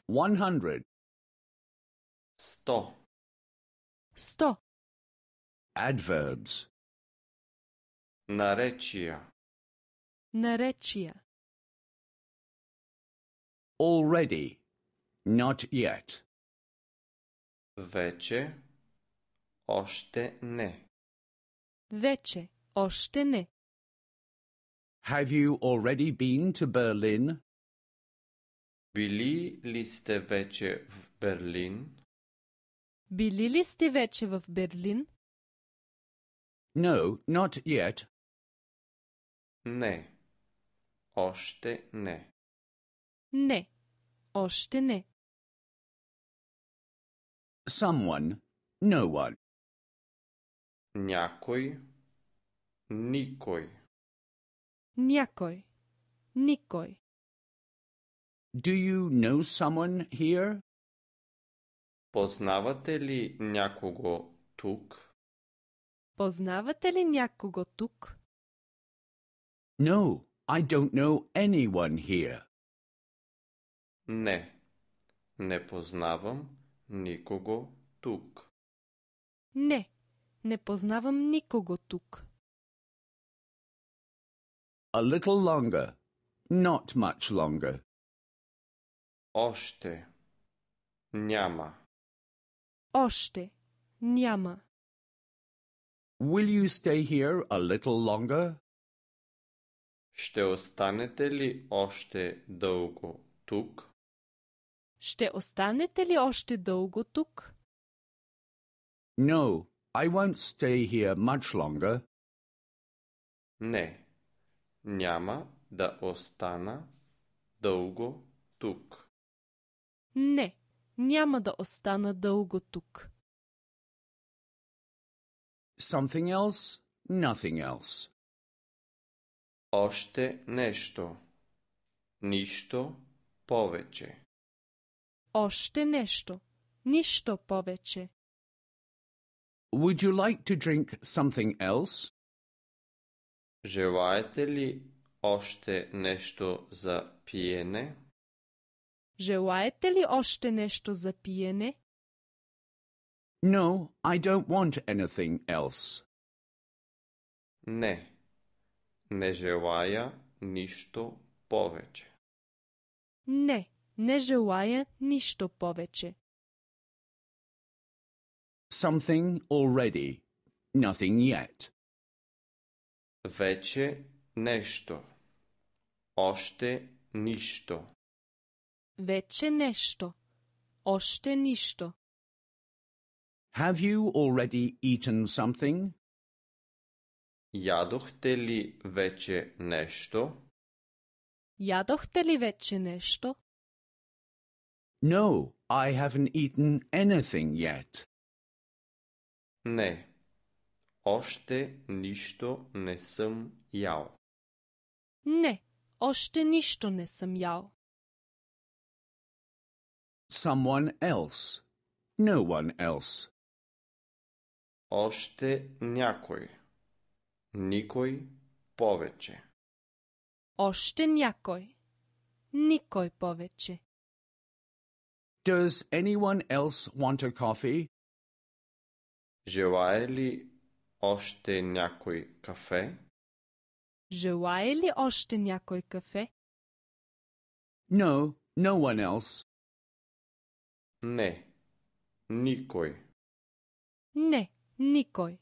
100. 100. 100. Adverbs. Наречия. Наречия. Already. Not yet. Вече. Още не. Вече. Още не. Have you already been to Berlin? Били ли сте вече в Берлин? Били ли сте вече в Берлин? No, not yet. Не. Още не. Не. Още не. Someone. No one. Някой. Никой. Някой. Никой. Do you know someone here? Познавате ли някого тук? Познавате ли някого тук? No, I don't know anyone here. Не. Не познавам никого тук. Не. Не познавам никого тук. A little longer. Not much longer. Още. Няма. Още. Няма. Will you stay here a little longer? Ще останете ли още дълго тук? Ще останете ли още дълго тук? No, I won't stay here much longer. Не. Няма да остана дълго тук. Не. Няма да остана дълго тук. Something else? Nothing else. Още нещо. Нищо повече. Още нещо. Нищо повече. Would you like to drink something else? Желаете ли още нещо за пиене? Желаете ли още нещо за пиене? No, I don't want anything else. Не. Не желая нищо повече. Не. Не желая нищо повече. Something already. Nothing yet. Вече нещо. Още нищо. Вече нещо. Още нищо. Have you already eaten something? Ядохте ли вече нещо? Ядохте ли вече нещо? No, I haven't eaten anything yet. Не. Още нищо не съм ял. Не. Още нищо не съм ял. Someone else. No one else. Още някой. Никой повече. Още някой. Никой повече. Does anyone else want a coffee? Желае ли още някой кафе? Желае ли още някой кафе? No, no one else. Не. Никой. Не, никой.